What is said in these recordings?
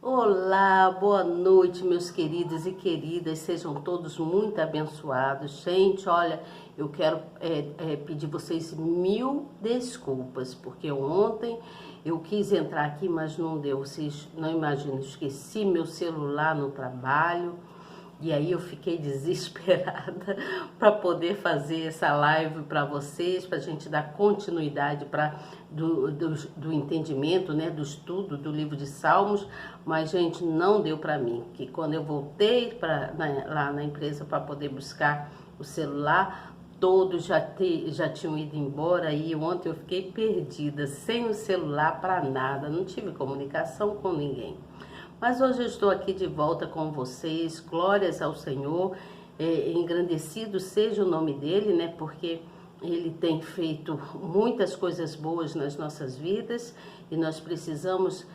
Olá, boa noite, meus queridos e queridas, sejam todos muito abençoados. Gente, olha, eu quero pedir vocês mil desculpas, porque ontem eu quis entrar aqui, mas não deu. Vocês não imaginam, esqueci meu celular no trabalho. E aí eu fiquei desesperada para poder fazer essa live para vocês, para a gente dar continuidade do entendimento, né, do estudo do livro de Salmos, mas, gente, não deu para mim, que quando eu voltei lá na empresa para poder buscar o celular, todos já tinham ido embora e ontem eu fiquei perdida, sem o celular para nada, não tive comunicação com ninguém. Mas hoje eu estou aqui de volta com vocês, glórias ao Senhor, engrandecido seja o nome dele, né? Porque ele tem feito muitas coisas boas nas nossas vidas e nós precisamos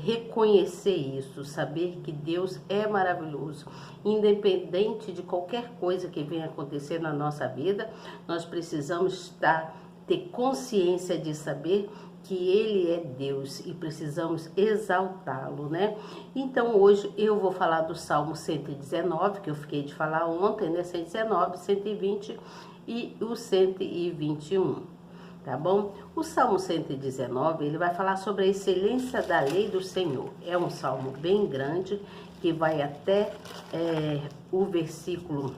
reconhecer isso, saber que Deus é maravilhoso. Independente de qualquer coisa que venha acontecer na nossa vida, nós precisamos ter consciência de saber que Ele é Deus e precisamos exaltá-lo, né? Então hoje eu vou falar do Salmo 119, que eu fiquei de falar ontem, né? 119, 120 e o 121, tá bom? O Salmo 119, ele vai falar sobre a excelência da lei do Senhor. É um salmo bem grande, que vai até o versículo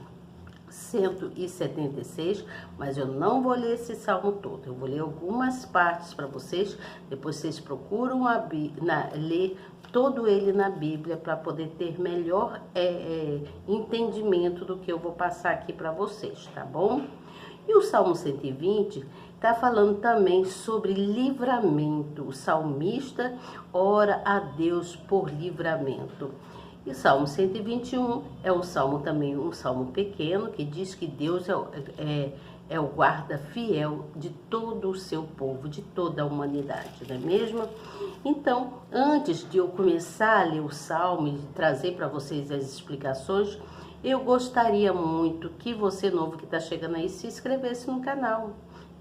176, mas eu não vou ler esse salmo todo, eu vou ler algumas partes para vocês, depois vocês procuram ler todo ele na Bíblia para poder ter melhor entendimento do que eu vou passar aqui para vocês, tá bom? E o Salmo 120 está falando também sobre livramento. O salmista ora a Deus por livramento. E o Salmo 121 é um salmo também, um salmo pequeno, que diz que Deus é o guarda fiel de todo o seu povo, de toda a humanidade, não é mesmo? Então, antes de eu começar a ler o salmo e trazer para vocês as explicações, eu gostaria muito que você novo que está chegando aí se inscrevesse no canal.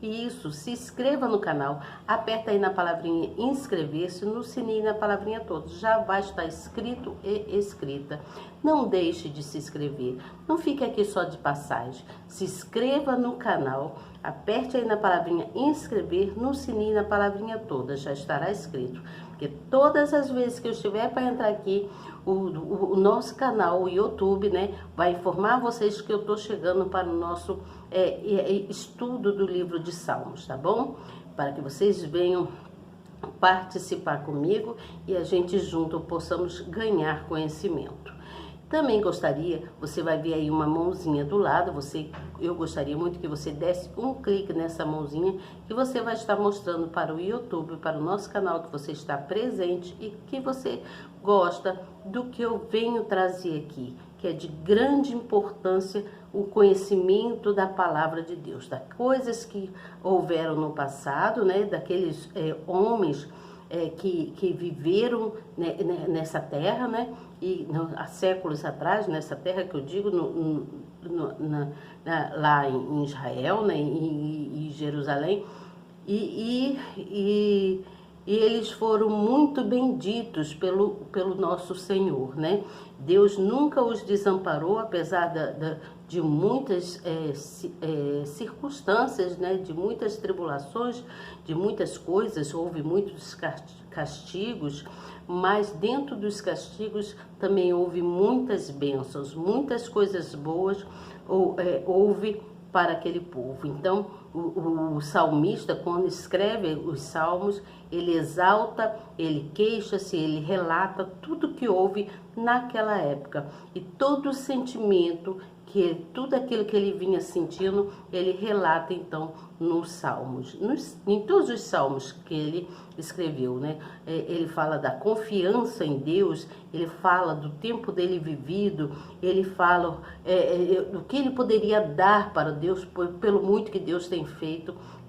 Isso, se inscreva no canal, aperta aí na palavrinha inscrever-se, no sininho na palavrinha todos, já vai estar escrito e escrita. Não deixe de se inscrever, não fique aqui só de passagem, se inscreva no canal, aperte aí na palavrinha inscrever, no sininho na palavrinha toda, já estará escrito. Porque todas as vezes que eu estiver para entrar aqui, o nosso canal, o YouTube, né, vai informar vocês que eu estou chegando para o nosso estudo do livro de Salmos, tá bom? Para que vocês venham participar comigo e a gente junto possamos ganhar conhecimento. Também gostaria, você vai ver aí uma mãozinha do lado, eu gostaria muito que você desse um clique nessa mãozinha, que você vai estar mostrando para o YouTube, para o nosso canal, que você está presente e que você gosta do que eu venho trazer aqui, que é de grande importância o conhecimento da palavra de Deus, das coisas que houveram no passado, né, daqueles homens que viveram nessa terra, né? E há séculos atrás, nessa terra que eu digo, lá em Israel, né? Em Jerusalém, e eles foram muito benditos pelo nosso Senhor, né? Deus nunca os desamparou, apesar de muitas circunstâncias, né? De muitas tribulações, de muitas coisas, houve muitos castigos, mas dentro dos castigos também houve muitas bênçãos, muitas coisas boas houve para aquele povo. Então, o salmista, quando escreve os salmos, ele exalta, ele queixa-se, ele relata tudo que houve naquela época. E todo o sentimento, tudo aquilo que ele vinha sentindo, ele relata então nos salmos. Em todos os salmos que ele escreveu, né? Ele fala da confiança em Deus, ele fala do tempo dele vivido, ele fala do que ele poderia dar para Deus, pelo muito que Deus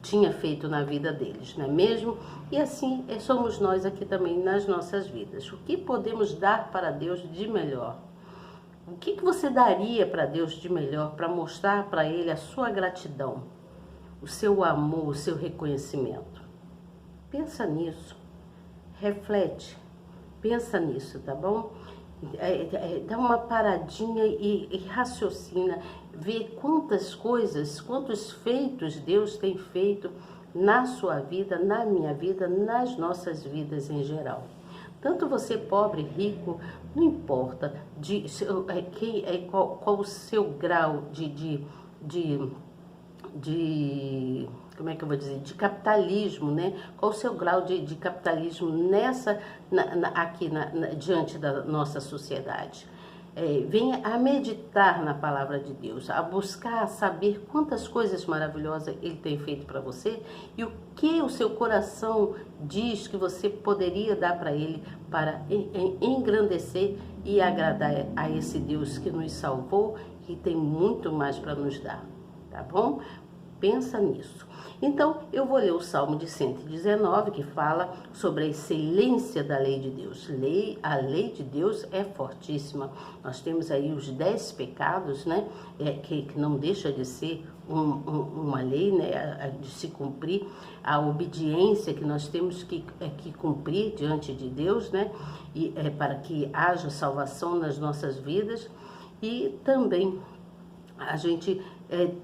tinha feito na vida deles, não é mesmo? E assim somos nós aqui também nas nossas vidas. O que podemos dar para Deus de melhor? O que você daria para Deus de melhor para mostrar para Ele a sua gratidão, o seu amor, o seu reconhecimento? Pensa nisso, reflete Pensa nisso, tá bom? Dá uma paradinha e raciocina, vê quantas coisas, quantos feitos Deus tem feito na sua vida, na minha vida, nas nossas vidas em geral. Tanto você pobre, rico, não importa qual o seu grau como é que eu vou dizer, de capitalismo, né? Qual o seu grau de capitalismo diante da nossa sociedade? Venha a meditar na palavra de Deus, a buscar saber quantas coisas maravilhosas Ele tem feito para você e o que o seu coração diz que você poderia dar para Ele para engrandecer e agradar a esse Deus que nos salvou e tem muito mais para nos dar, tá bom? Pensa nisso. Então, eu vou ler o Salmo de 119, que fala sobre a excelência da lei de Deus. A lei de Deus é fortíssima. Nós temos aí os 10 pecados, né? Que não deixa de ser uma lei, né? De se cumprir, a obediência que nós temos que cumprir diante de Deus, né? Para que haja salvação nas nossas vidas. E também a gente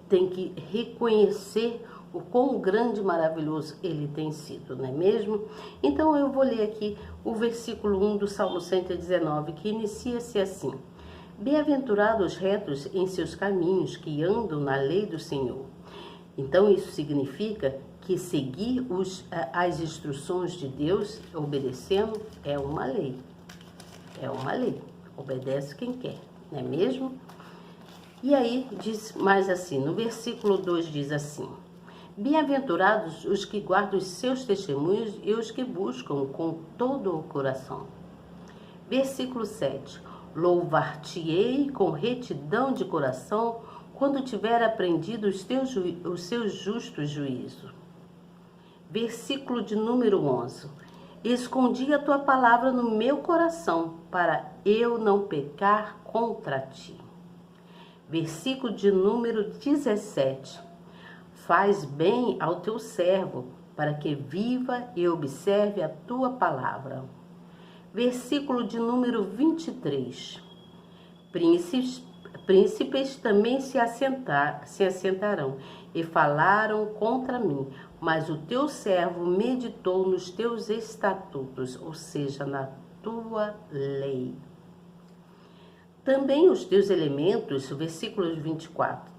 tem que reconhecer o quão grande e maravilhoso Ele tem sido, não é mesmo? Então eu vou ler aqui o versículo 1 do Salmo 119, que inicia-se assim: Bem-aventurados os retos em seus caminhos, que andam na lei do Senhor. Então isso significa que seguir as instruções de Deus, obedecendo, é uma lei. É uma lei. Obedece quem quer, não é mesmo? E aí diz mais assim, no versículo 2 diz assim: Bem-aventurados os que guardam os seus testemunhos e os que buscam com todo o coração. Versículo 7. Louvar-te-ei com retidão de coração quando tiver aprendido os seus justos juízos. Versículo de número 11. Escondi a tua palavra no meu coração para eu não pecar contra ti. Versículo de número 17. Faz bem ao teu servo, para que viva e observe a tua palavra. Versículo de número 23. Príncipes também se assentarão e falaram contra mim, mas o teu servo meditou nos teus estatutos, ou seja, na tua lei. Também os teus elementos, versículo 24,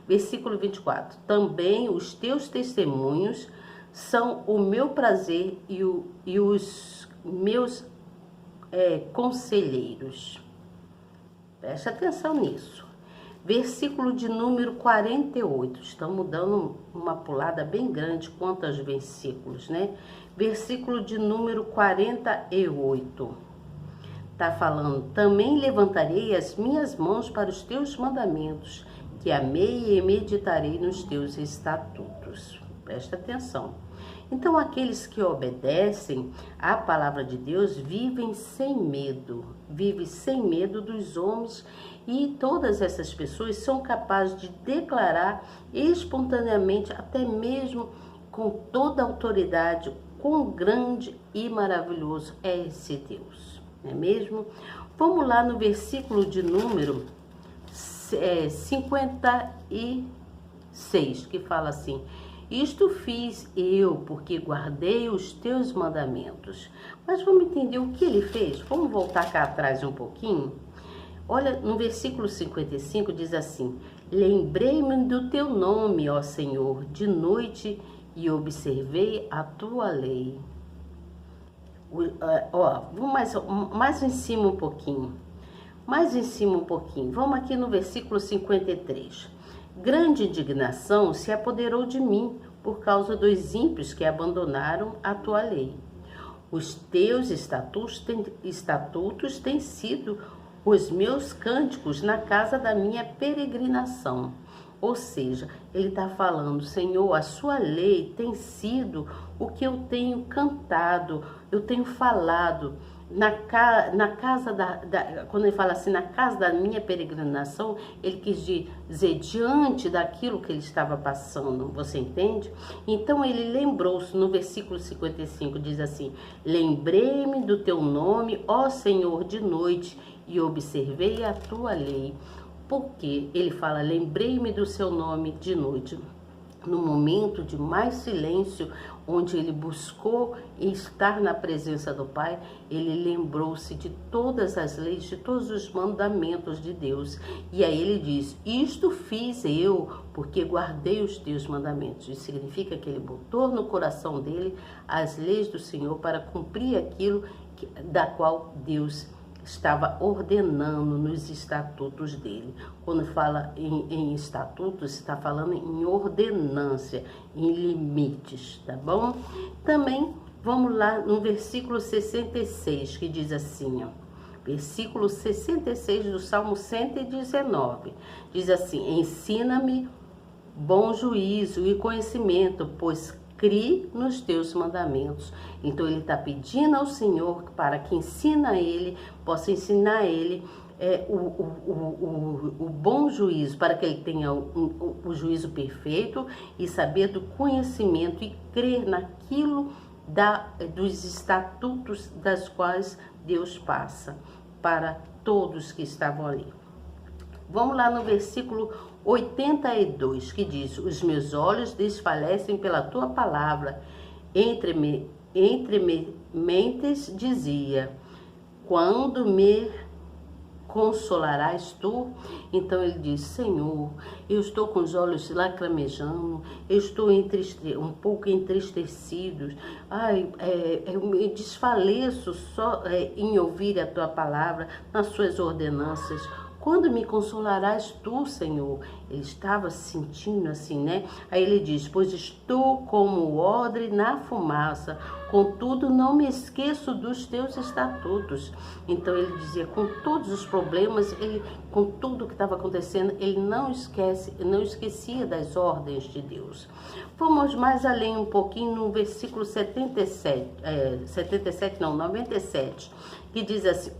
versículo 24, também os teus testemunhos são o meu prazer e os meus conselheiros. Preste atenção nisso. Versículo de número 48, estamos dando uma pulada bem grande quanto aos versículos, né? Versículo de número 48. Está falando, também levantarei as minhas mãos para os teus mandamentos, que amei e meditarei nos teus estatutos. Presta atenção. Então, aqueles que obedecem à palavra de Deus vivem sem medo dos homens, e todas essas pessoas são capazes de declarar espontaneamente, até mesmo com toda a autoridade, quão grande e maravilhoso é esse Deus. Não é mesmo? Vamos lá no versículo de número 56, que fala assim: Isto fiz eu, porque guardei os teus mandamentos. Mas vamos entender o que ele fez? Vamos voltar cá atrás um pouquinho? Olha, no versículo 55 diz assim: Lembrei-me do teu nome, ó Senhor, de noite, e observei a tua lei. Vamos mais em cima um pouquinho. Vamos aqui no versículo 53. Grande indignação se apoderou de mim por causa dos ímpios que abandonaram a tua lei. Os teus estatutos têm sido os meus cânticos na casa da minha peregrinação. Ou seja, ele está falando, Senhor, a sua lei tem sido o que eu tenho cantado, eu tenho falado. Na casa quando ele fala assim, na casa da minha peregrinação, ele quis dizer diante daquilo que ele estava passando, você entende? Então ele lembrou-se, no versículo 55 diz assim: lembrei-me do teu nome, ó Senhor, de noite, e observei a tua lei. Porque ele fala, lembrei-me do seu nome de noite. No momento de mais silêncio, onde ele buscou estar na presença do Pai, ele lembrou-se de todas as leis, de todos os mandamentos de Deus. E aí ele diz, isto fiz eu, porque guardei os teus mandamentos. Isso significa que ele botou no coração dele as leis do Senhor para cumprir aquilo da qual Deus estava ordenando nos estatutos dele. Quando fala em estatutos, está falando em ordenância, em limites, tá bom? Também vamos lá no versículo 66, que diz assim, ó. Versículo 66 do Salmo 119. Diz assim, ensina-me bom juízo e conhecimento, pois crie nos teus mandamentos. Então ele está pedindo ao Senhor para que possa ensinar ele o bom juízo, para que ele tenha o juízo perfeito e saber do conhecimento e crer naquilo dos estatutos das quais Deus passa para todos que estavam ali. Vamos lá no versículo 82, que diz, os meus olhos desfalecem pela tua palavra, entre mentes dizia, quando me consolarás tu? Então ele diz, Senhor, eu estou com os olhos lacrimejando, eu estou um pouco entristecido, eu me desfaleço só em ouvir a tua palavra, nas suas ordenanças. Quando me consolarás tu, Senhor? Ele estava se sentindo assim, né? Aí ele diz, pois estou como o odre na fumaça, contudo não me esqueço dos teus estatutos. Então ele dizia, com todos os problemas, com tudo que estava acontecendo, ele não esquecia das ordens de Deus. Vamos mais além um pouquinho no versículo 97, que diz assim,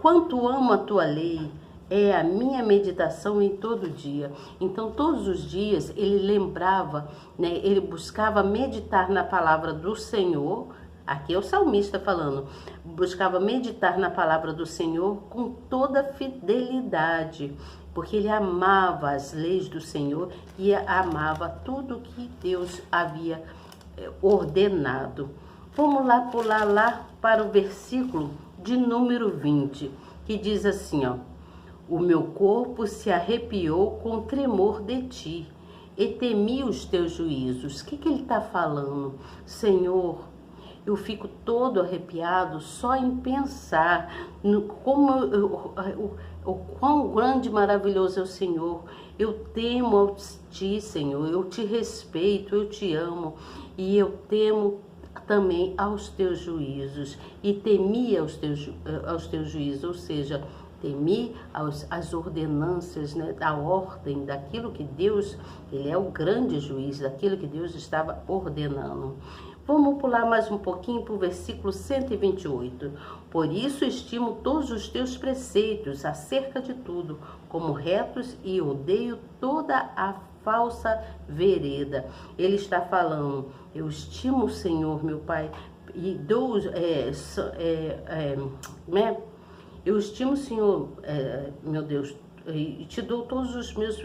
quanto amo a tua lei, é a minha meditação em todo dia. Então, todos os dias, ele lembrava, né, ele buscava meditar na palavra do Senhor. Aqui é o salmista falando. Buscava meditar na palavra do Senhor com toda fidelidade, porque ele amava as leis do Senhor e amava tudo que Deus havia ordenado. Vamos lá pular lá para o versículo de número 20, que diz assim, ó, o meu corpo se arrepiou com o tremor de ti, e temi os teus juízos. O que ele está falando? Senhor, eu fico todo arrepiado só em pensar o quão grande e maravilhoso é o Senhor. Eu temo a ti, Senhor, eu te respeito, eu te amo, e eu temo também aos teus juízos, e temi aos teus juízos, ou seja, temi as ordenanças, né, da ordem, daquilo que Deus, ele é o grande juiz, daquilo que Deus estava ordenando. Vamos pular mais um pouquinho para o versículo 128. Por isso estimo todos os teus preceitos acerca de tudo, como retos, e odeio toda a falsa vereda. Ele está falando, eu estimo o Senhor, meu Pai, e dou, eu estimo o Senhor, meu Deus, e te dou todos os meus,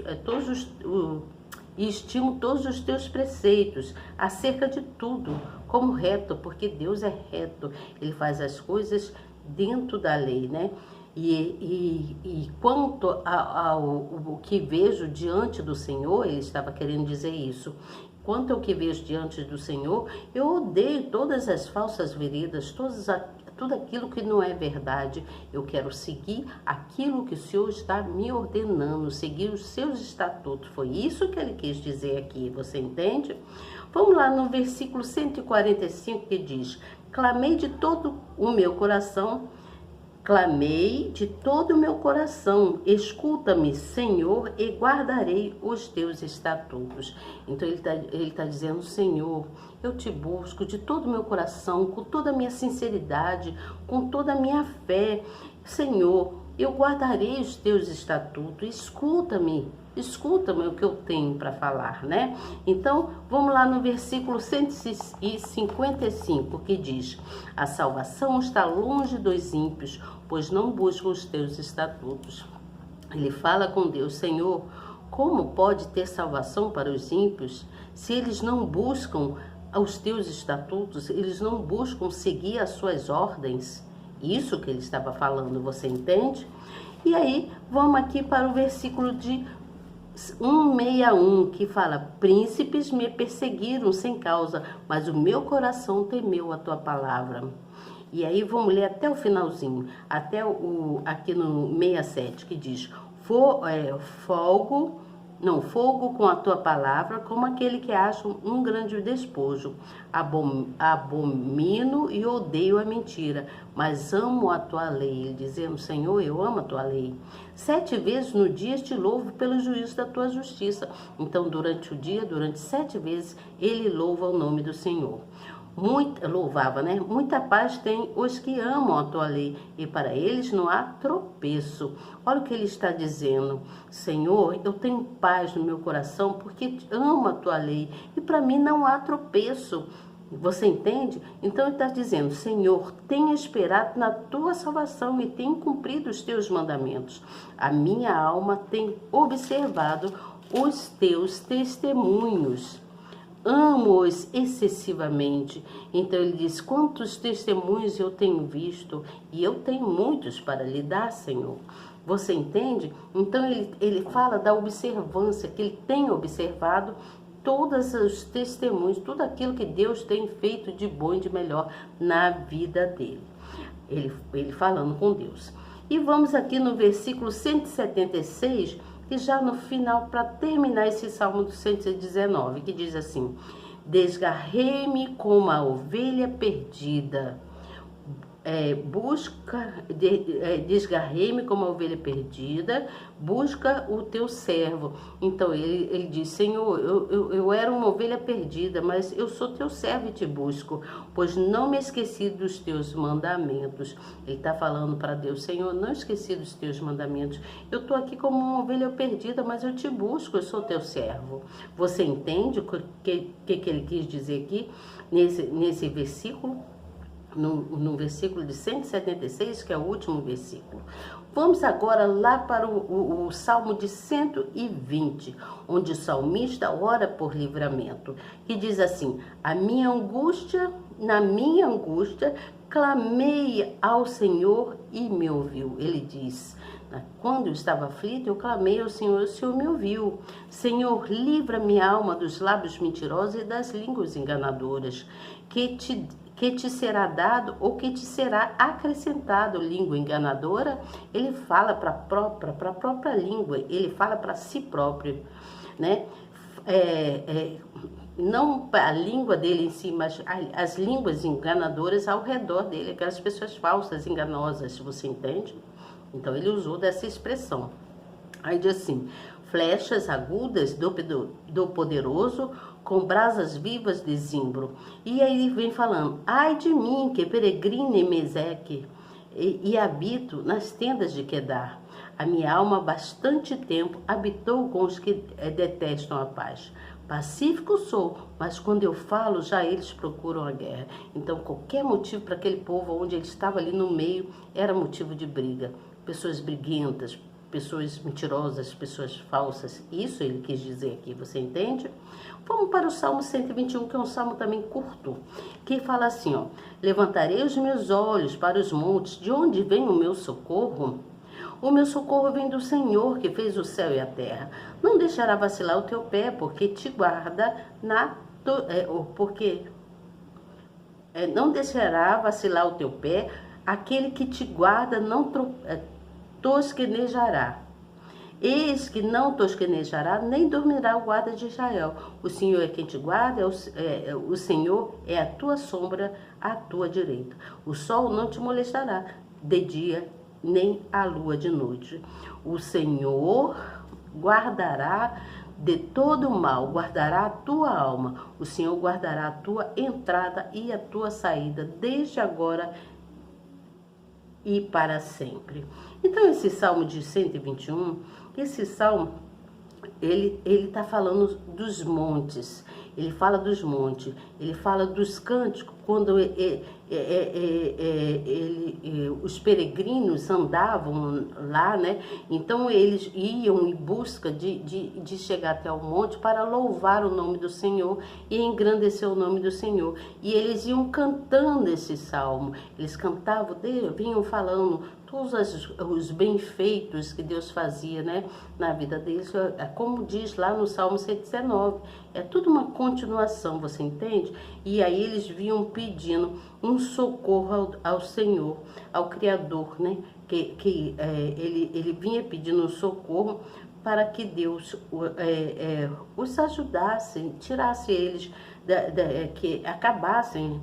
e estimo todos os teus preceitos acerca de tudo, como reto, porque Deus é reto, ele faz as coisas dentro da lei, né? E quanto ao que vejo diante do Senhor, ele estava querendo dizer isso. Quanto ao que vejo diante do Senhor, eu odeio todas as falsas veredas, tudo aquilo que não é verdade. Eu quero seguir aquilo que o Senhor está me ordenando, seguir os seus estatutos. Foi isso que ele quis dizer aqui, você entende? Vamos lá no versículo 145, que diz, clamei de todo o meu coração Clamei de todo o meu coração, escuta-me, Senhor, e guardarei os teus estatutos. Então ele tá dizendo, Senhor, eu te busco de todo o meu coração, com toda a minha sinceridade, com toda a minha fé. Senhor, eu guardarei os teus estatutos, escuta-me o que eu tenho para falar, né? Então, vamos lá no versículo 155, que diz, a salvação está longe dos ímpios, pois não buscam os teus estatutos. Ele fala com Deus, Senhor, como pode ter salvação para os ímpios se eles não buscam os teus estatutos, eles não buscam seguir as suas ordens? Isso que ele estava falando, você entende? E aí, vamos aqui para o versículo de 161, que fala, príncipes me perseguiram sem causa, mas o meu coração temeu a tua palavra. E aí, vamos ler até o finalzinho, até aqui no 67, que diz, fogo com a tua palavra, como aquele que acha um grande despojo. Abomino e odeio a mentira, mas amo a tua lei. Dizendo, Senhor, eu amo a tua lei. 7 vezes no dia te louvo pelo juízo da tua justiça. Então, durante o dia, durante 7 vezes, ele louva o nome do Senhor. Louvava, né? Muita paz tem os que amam a tua lei, e para eles não há tropeço. Olha o que ele está dizendo. Senhor, eu tenho paz no meu coração porque amo a tua lei, e para mim não há tropeço. Você entende? Então ele está dizendo, Senhor, tenho esperado na tua salvação e tenho cumprido os teus mandamentos. A minha alma tem observado os teus testemunhos. Amo-os excessivamente. Então ele diz, quantos testemunhos eu tenho visto, e eu tenho muitos para lhe dar, Senhor. Você entende? Então ele fala da observância, que ele tem observado todos os testemunhos, tudo aquilo que Deus tem feito de bom e de melhor na vida dele. Ele falando com Deus. E vamos aqui no versículo 176, e já no final, para terminar esse Salmo do 119, que diz assim, desgarrei-me como a ovelha perdida, desgarrei-me como a ovelha perdida, busca o teu servo. Então ele diz, Senhor, eu era uma ovelha perdida, mas eu sou teu servo e te busco, pois não me esqueci dos teus mandamentos. Ele está falando para Deus, Senhor, não esqueci dos teus mandamentos. Eu estou aqui como uma ovelha perdida, mas eu te busco, eu sou teu servo. Você entende o que ele quis dizer aqui nesse versículo? No versículo de 176, que é o último versículo. Vamos agora lá para o Salmo de 120, onde o salmista ora por livramento, que diz assim, na minha angústia, clamei ao Senhor e me ouviu. Ele diz, quando eu estava aflito, eu clamei ao Senhor, o Senhor me ouviu. Senhor, livra minha alma dos lábios mentirosos e das línguas enganadoras, que te será dado ou que te será acrescentado. Língua enganadora, ele fala para a própria língua, ele fala para si próprio, né? Não a língua dele em si, mas as línguas enganadoras ao redor dele, aquelas pessoas falsas, enganosas, você entende? Então ele usou dessa expressão. Aí diz assim, flechas agudas do poderoso, com brasas vivas de zimbro. E aí ele vem falando, ai de mim que peregrino em Meseque e habito nas tendas de Quedar. A minha alma há bastante tempo habitou com os que detestam a paz. Pacífico sou, mas quando eu falo, já eles procuram a guerra. Então qualquer motivo para aquele povo onde ele estava ali no meio era motivo de briga. Pessoas briguentas, pessoas mentirosas, pessoas falsas. Isso ele quis dizer aqui, você entende? Vamos para o Salmo 121, que é um salmo também curto, que fala assim, ó, levantarei os meus olhos para os montes, de onde vem o meu socorro? O meu socorro vem do Senhor, que fez o céu e a terra. Não deixará vacilar o teu pé, porque te guarda não deixará vacilar o teu pé, aquele que te guarda não tosquenejará. Eis que não tosquenejará, nem dormirá o guarda de Israel. O Senhor é quem te guarda, o Senhor é a tua sombra à tua direita. O sol não te molestará, de dia, nem a lua de noite. O Senhor guardará de todo mal, guardará a tua alma. O Senhor guardará a tua entrada e a tua saída, desde agora e para sempre. Então, esse Salmo de 121, esse Salmo, ele está falando dos montes. Ele fala dos montes, ele fala dos cânticos, quando os peregrinos andavam lá, né? Então eles iam em busca de chegar até o monte para louvar o nome do Senhor e engrandecer o nome do Senhor. E eles iam cantando esse salmo, eles cantavam, vinham falando todos os bem-feitos que Deus fazia, né, na vida deles, como diz lá no Salmo 119, é tudo uma continuação, você entende? E aí eles vinham pedindo um socorro ao Senhor, ao Criador, né, ele vinha pedindo um socorro para que Deus os ajudasse, tirasse eles, que acabassem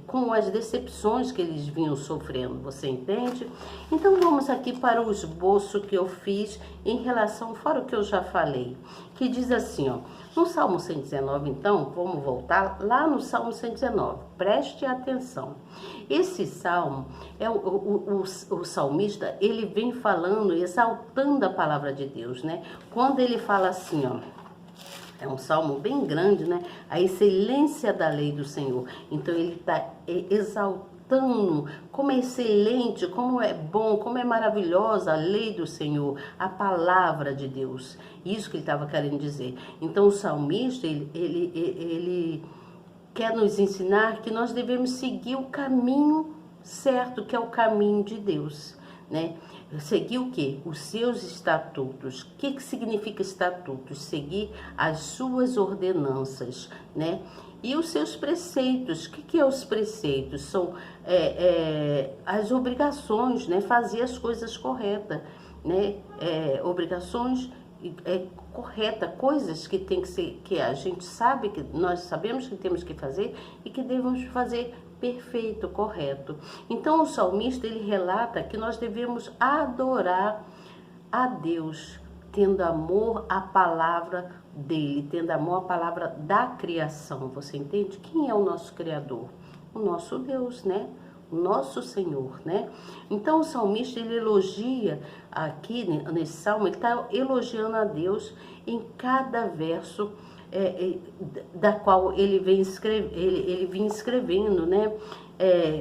com as decepções que eles vinham sofrendo, você entende? Então vamos aqui para o esboço que eu fiz em relação, fora o que eu já falei, que diz assim, ó, no Salmo 119, então, vamos voltar lá no Salmo 119, preste atenção. Esse salmo, o salmista, ele vem falando, exaltando a palavra de Deus, né? Quando ele fala assim, ó, é um salmo bem grande, né? A excelência da lei do Senhor. Então ele está exaltando como é excelente, como é bom, como é maravilhosa a lei do Senhor, a palavra de Deus. Isso que ele estava querendo dizer. Então o salmista, ele quer nos ensinar que nós devemos seguir o caminho certo, que é o caminho de Deus, né? Seguir o quê? Os seus estatutos. O que significa estatutos? Seguir as suas ordenanças, né? E os seus preceitos. O que é os preceitos? São as obrigações, né? Fazer as coisas corretas, né? Obrigações corretas, coisas que tem que ser, que a gente sabe, que nós sabemos que temos que fazer e que devemos fazer perfeito, correto. Então o salmista, ele relata que nós devemos adorar a Deus, tendo amor à palavra dele, tendo amor à palavra da criação. Você entende? Quem é o nosso Criador? O nosso Deus, né? O nosso Senhor, né? Então o salmista, ele elogia aqui nesse salmo, ele está elogiando a Deus em cada verso da qual ele vem escrevendo, né?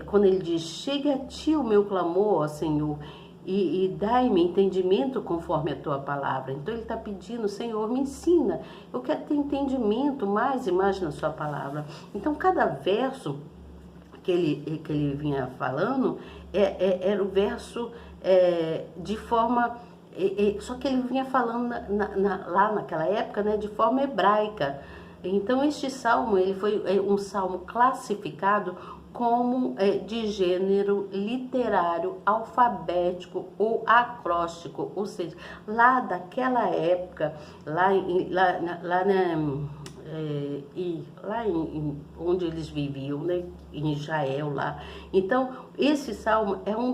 Quando ele diz, chegue a ti o meu clamor, ó Senhor, e dai-me entendimento conforme a tua palavra. Então ele está pedindo, Senhor, me ensina, eu quero ter entendimento mais e mais na sua palavra. Então cada verso que ele vinha falando era o verso de forma... só que ele vinha falando lá naquela época, né, de forma hebraica. Então este salmo, ele foi um salmo classificado como de gênero literário, alfabético ou acróstico, ou seja, lá daquela época, onde eles viviam, né, em Israel lá. Então esse salmo é um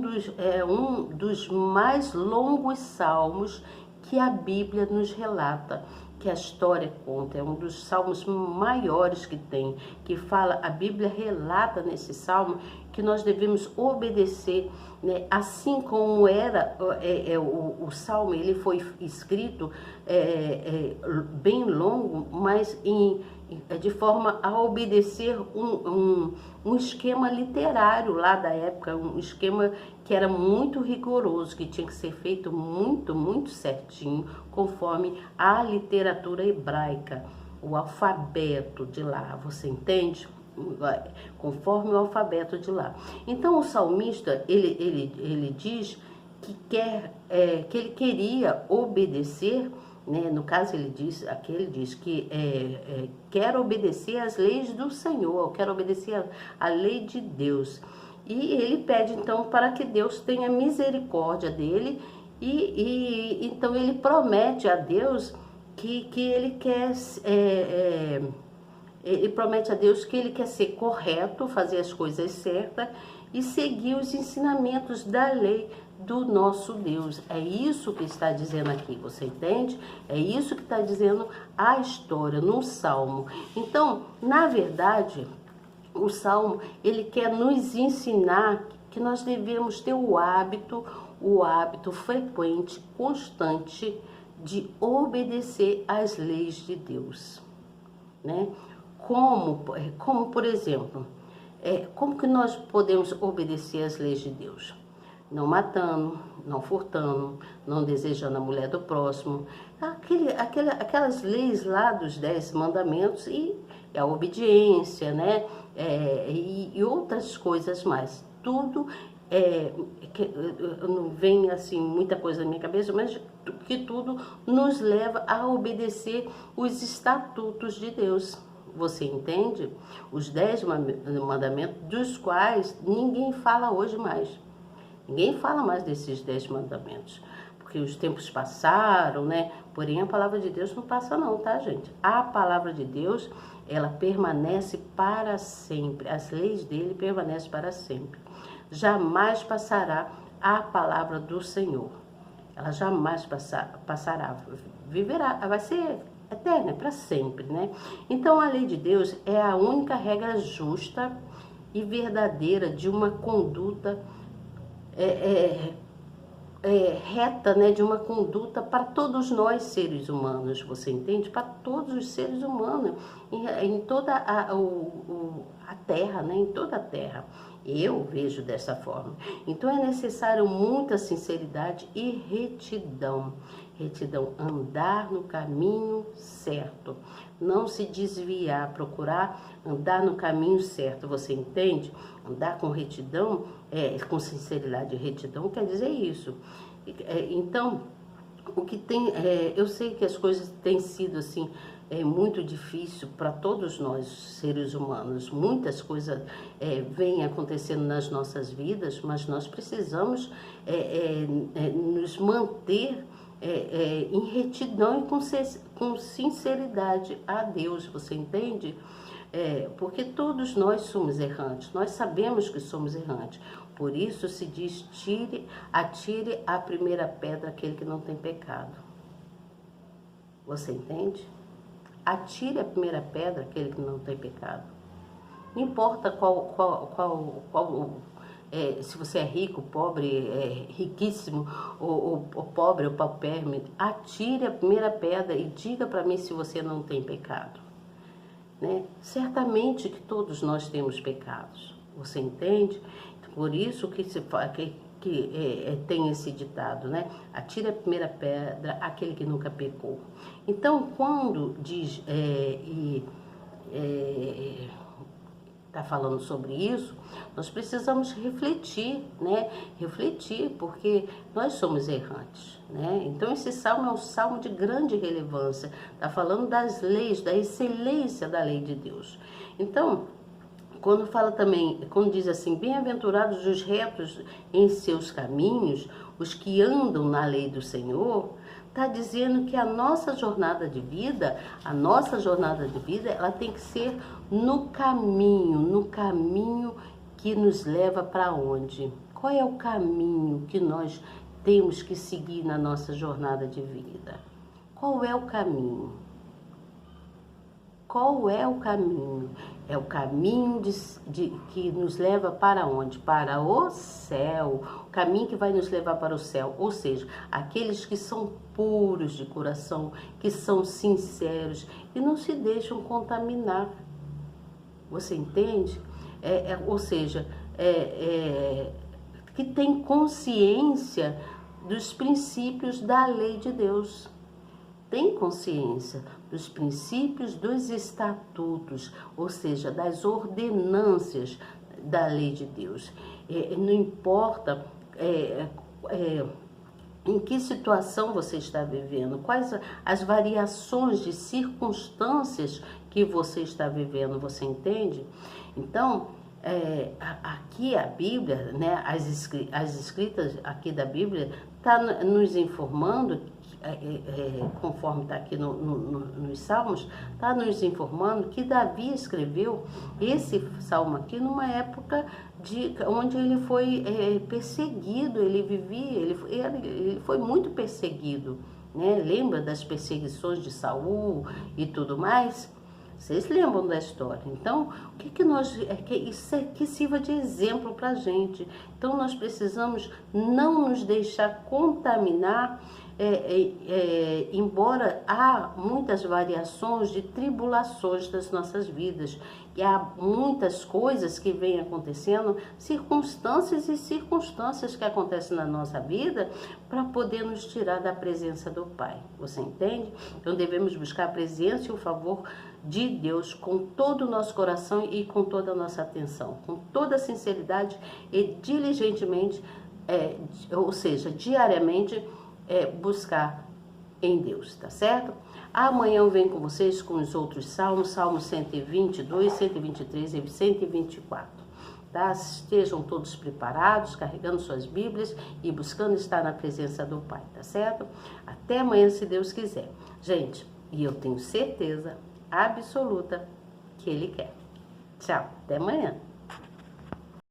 dos mais longos salmos que a Bíblia nos relata, que a história conta, é um dos salmos maiores que tem, que fala, a Bíblia relata nesse salmo que nós devemos obedecer, né? Assim como era o salmo, ele foi escrito bem longo, mas de forma a obedecer um esquema literário lá da época, um esquema que era muito rigoroso, que tinha que ser feito muito, muito certinho, conforme a literatura hebraica, o alfabeto de lá, você entende? Conforme o alfabeto de lá. Então o salmista, ele diz que ele queria obedecer, né? No caso ele diz que quer obedecer às leis do Senhor, quer obedecer à lei de Deus. E ele pede então para que Deus tenha misericórdia dele e então ele promete a Deus que ele quer ele promete a Deus que ele quer ser correto, fazer as coisas certas e seguir os ensinamentos da lei do nosso Deus. É isso que está dizendo aqui, você entende? É isso que está dizendo a história no Salmo. Então, na verdade, o Salmo, ele quer nos ensinar que nós devemos ter o hábito frequente, constante, de obedecer às leis de Deus, né? Como por exemplo, como que nós podemos obedecer às leis de Deus? Não matando, não furtando, não desejando a mulher do próximo, aquelas leis lá dos 10 mandamentos e a obediência, né? E outras coisas mais. Tudo não vem assim muita coisa na minha cabeça, mas que tudo nos leva a obedecer os estatutos de Deus. Você entende? Os 10 mandamentos, dos quais ninguém fala hoje mais. Ninguém fala mais desses 10 mandamentos, porque os tempos passaram, né? Porém, a palavra de Deus não passa não, tá, gente? A palavra de Deus, ela permanece para sempre. As leis dele permanecem para sempre. Jamais passará a palavra do Senhor. Ela jamais passará. Viverá, vai ser eterna, para sempre, né? Então, a lei de Deus é a única regra justa e verdadeira de uma conduta reta, né, de uma conduta para todos nós seres humanos, você entende? Para todos os seres humanos, em toda a terra, né, em toda a terra. Eu vejo dessa forma. Então é necessário muita sinceridade e retidão. Retidão, andar no caminho certo, não se desviar, procurar andar no caminho certo, você entende? Andar com retidão, com sinceridade e retidão quer dizer isso. Então, o que tem, eu sei que as coisas têm sido assim, muito difícil para todos nós, seres humanos. Muitas coisas vêm acontecendo nas nossas vidas, mas nós precisamos nos manter em retidão e com sinceridade a Deus, você entende? Porque todos nós somos errantes, nós sabemos que somos errantes. Por isso se diz, atire a primeira pedra aquele que não tem pecado. Você entende? Atire a primeira pedra aquele que não tem pecado. Não importa se você é rico, pobre, riquíssimo, ou pobre, ou paupérrimo, atire a primeira pedra e diga para mim se você não tem pecado. Né? Certamente que todos nós temos pecados, você entende? Por isso que se fala que tem esse ditado, né? Atire a primeira pedra aquele que nunca pecou. Então, quando diz está falando sobre isso, nós precisamos refletir, né? Refletir, porque nós somos errantes, né? Então, esse salmo é um salmo de grande relevância. Está falando das leis, da excelência da lei de Deus. Então, quando fala também, quando diz assim, bem-aventurados os retos em seus caminhos, os que andam na lei do Senhor, está dizendo que a nossa jornada de vida, ela tem que ser no caminho que nos leva para onde? Qual é o caminho que nós temos que seguir na nossa jornada de vida? Qual é o caminho? Qual é o caminho? É o caminho que nos leva para onde? Para o céu. O caminho que vai nos levar para o céu. Ou seja, aqueles que são puros de coração, que são sinceros e não se deixam contaminar. Você entende? Ou seja, que tem consciência dos princípios da lei de Deus. Tem consciência dos princípios dos estatutos, ou seja, das ordenâncias da lei de Deus. Não importa em que situação você está vivendo, quais as variações de circunstâncias que você está vivendo, você entende? Então, aqui a Bíblia, né, as escritas aqui da Bíblia, está nos informando conforme está aqui nos Salmos, está nos informando que Davi escreveu esse salmo aqui numa época onde ele foi perseguido, ele foi muito perseguido, né? Lembra das perseguições de Saul e tudo mais? Vocês lembram da história? Então, o que nós... isso que sirva de exemplo para a gente. Então, nós precisamos não nos deixar contaminar, embora há muitas variações de tribulações das nossas vidas. E há muitas coisas que vêm acontecendo, circunstâncias e circunstâncias que acontecem na nossa vida para poder nos tirar da presença do Pai. Você entende? Então, devemos buscar a presença e o favor de Deus com todo o nosso coração e com toda a nossa atenção, com toda a sinceridade e diligentemente, ou seja, diariamente, buscar em Deus, tá certo? Amanhã eu venho com vocês com os outros salmos, Salmo 122, 123 e 124. Tá? Estejam todos preparados, carregando suas Bíblias e buscando estar na presença do Pai, tá certo? Até amanhã, se Deus quiser. Gente, e eu tenho certeza absoluta que Ele quer. Tchau, até amanhã.